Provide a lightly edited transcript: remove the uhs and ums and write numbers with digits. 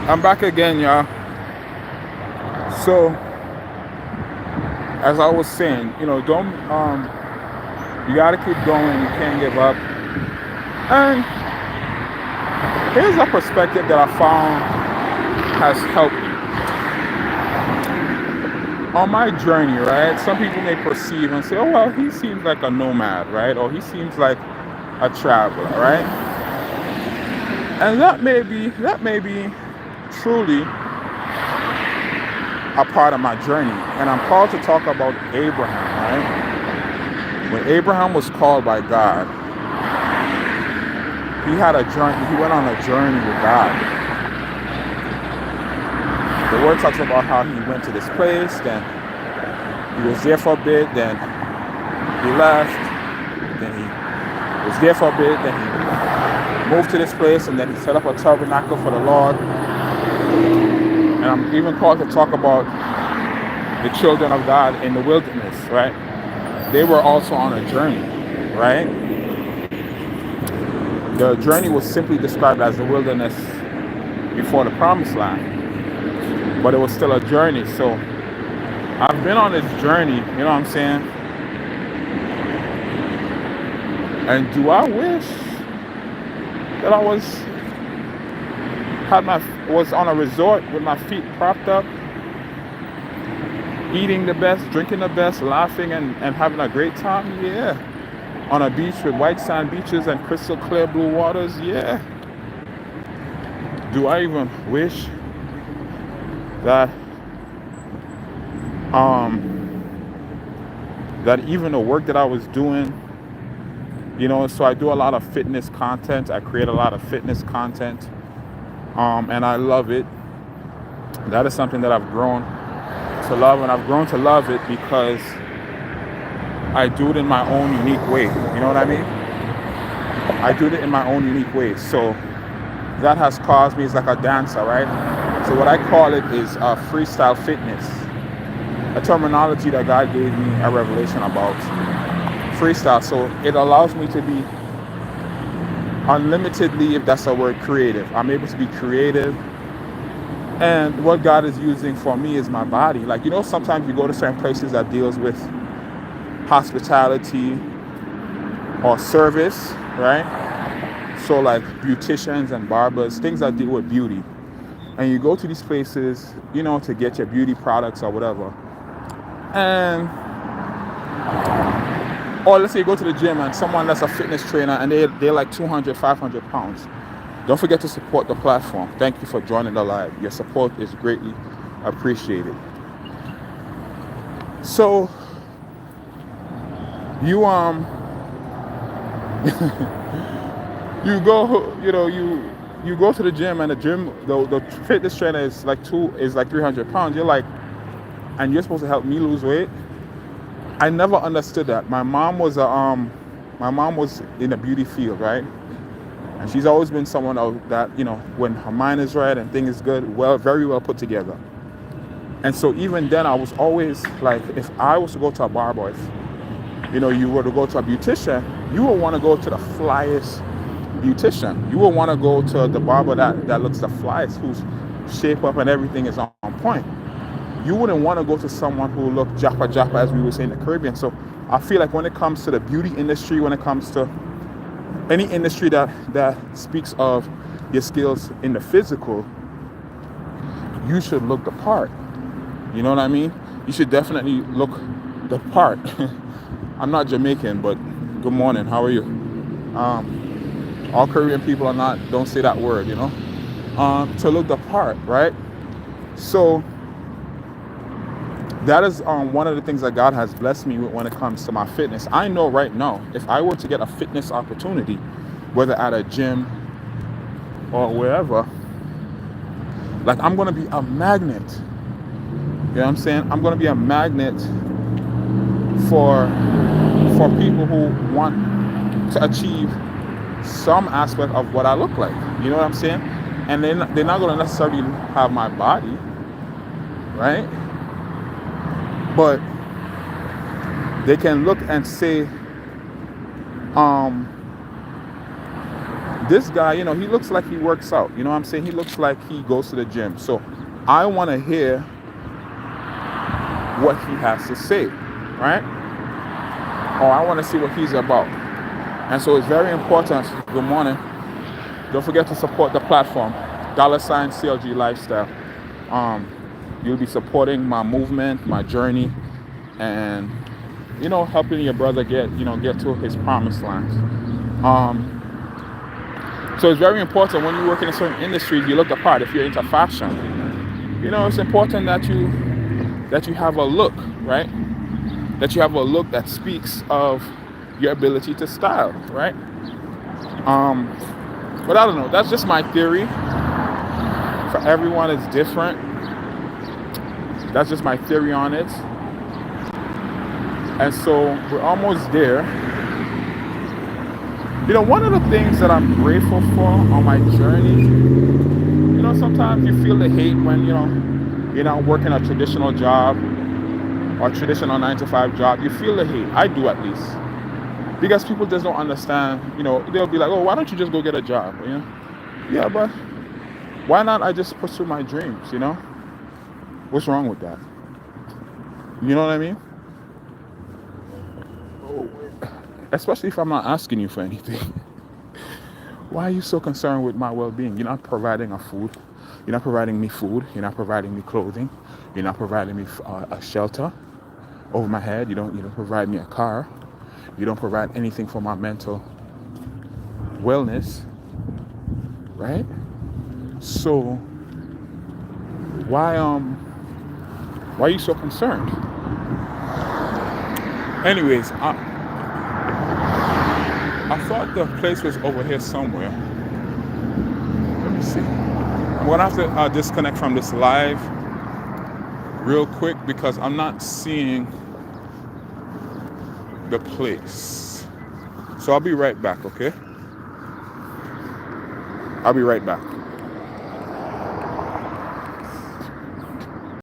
I'm back again, y'all. So, as I was saying, don't you gotta keep going. You can't give up. And here's a perspective that I found has helped me on my journey. Right? Some people may perceive and say, "Oh well, he seems like a nomad, right? Or he seems like a traveler, right?" And that may be truly a part of my journey. And I'm called to talk about Abraham, right? When Abraham was called by God, he had a journey. He went on a journey with God. The word talks about how he went to this place, then he was there for a bit, then he left, then he was there for a bit, then he moved to this place, and then he set up a tabernacle for the Lord. And I'm even called to talk about the children of God in the wilderness, right? They were also on a journey, right? The journey was simply described as the wilderness before the promised land, but it was still a journey. So I've been on this journey, you know what I'm saying? And do I wish that I was on a resort with my feet propped up, eating the best, drinking the best, laughing and having a great time? Yeah. On a beach with white sand beaches and crystal clear blue waters? Yeah. Do I even wish that um that even the work that I was doing, so I do a lot of fitness content. I create a lot of fitness content. And I love it. That is something that I've grown to love, and I've grown to love it because I do it in my own unique way. You know what I mean? I do it in my own unique way. So that has caused me, it's like a dancer, right? So what I call it is freestyle fitness, a terminology that God gave me a revelation about freestyle. So it allows me to be unlimitedly, if that's a word, creative. I'm able to be creative. And what God is using for me is my body. Like, sometimes you go to certain places that deals with hospitality or service, right? So like beauticians and barbers, things that deal with beauty. And you go to these places, to get your beauty products or whatever. And or let's say you go to the gym and someone that's a fitness trainer and they're like 200, 500 pounds. Don't forget to support the platform. Thank you for joining the live. Your support is greatly appreciated. So you you go, you go to the gym, and the fitness trainer is like 300 pounds. You're like, and you're supposed to help me lose weight. I never understood that. My mom was in the beauty field, right? And she's always been someone that, when her mind is right and things is good, very well put together. And so even then, I was always like, if I was to go to a barber, if you were to go to a beautician, you would want to go to the flyest beautician. You would want to go to the barber that looks the flyest, whose shape up and everything is on point. You wouldn't want to go to someone who looked japa, as we would say in the Caribbean. So I feel like when it comes to the beauty industry, when it comes to any industry that speaks of your skills in the physical, you should look the part. You know what I mean? You should definitely look the part. I'm not Jamaican, but good morning. How are you? All Caribbean people don't say that word, to look the part, right? So that is one of the things that God has blessed me with when it comes to my fitness. I know right now, if I were to get a fitness opportunity, whether at a gym or wherever, like I'm going to be a magnet. You know what I'm saying? I'm going to be a magnet for people who want to achieve some aspect of what I look like. You know what I'm saying? And they're not going to necessarily have my body, right? But they can look and say, this guy, he looks like he works out. You know what I'm saying? He looks like he goes to the gym. So I want to hear what he has to say, right? Or I want to see what he's about. And so it's very important. Good morning. Don't forget to support the platform, $CLG Lifestyle. You'll be supporting my movement, my journey, and helping your brother get to his promised land. So it's very important when you work in a certain industry, you look the part. If you're into fashion, it's important that you have a look, right? That you have a look that speaks of your ability to style, right? But I don't know. That's just my theory. For everyone, it's different. That's just my theory on it. And so we're almost there. One of the things that I'm grateful for on my journey, sometimes you feel the hate when, you're not working a traditional job or a traditional 9-to-5 job. You feel the hate. I do, at least. Because people just don't understand, they'll be like, oh, why don't you just go get a job? Yeah, but why not I just pursue my dreams, What's wrong with that? You know what I mean? Especially if I'm not asking you for anything. Why are you so concerned with my well-being? You're not providing food. You're not providing me food. You're not providing me clothing. You're not providing me a shelter over my head. You don't provide me a car. You don't provide anything for my mental wellness, right? So why are you so concerned? Anyways, I thought the place was over here somewhere. Let me see. I'm gonna have to disconnect from this live real quick because I'm not seeing the place. So I'll be right back, okay? I'll be right back.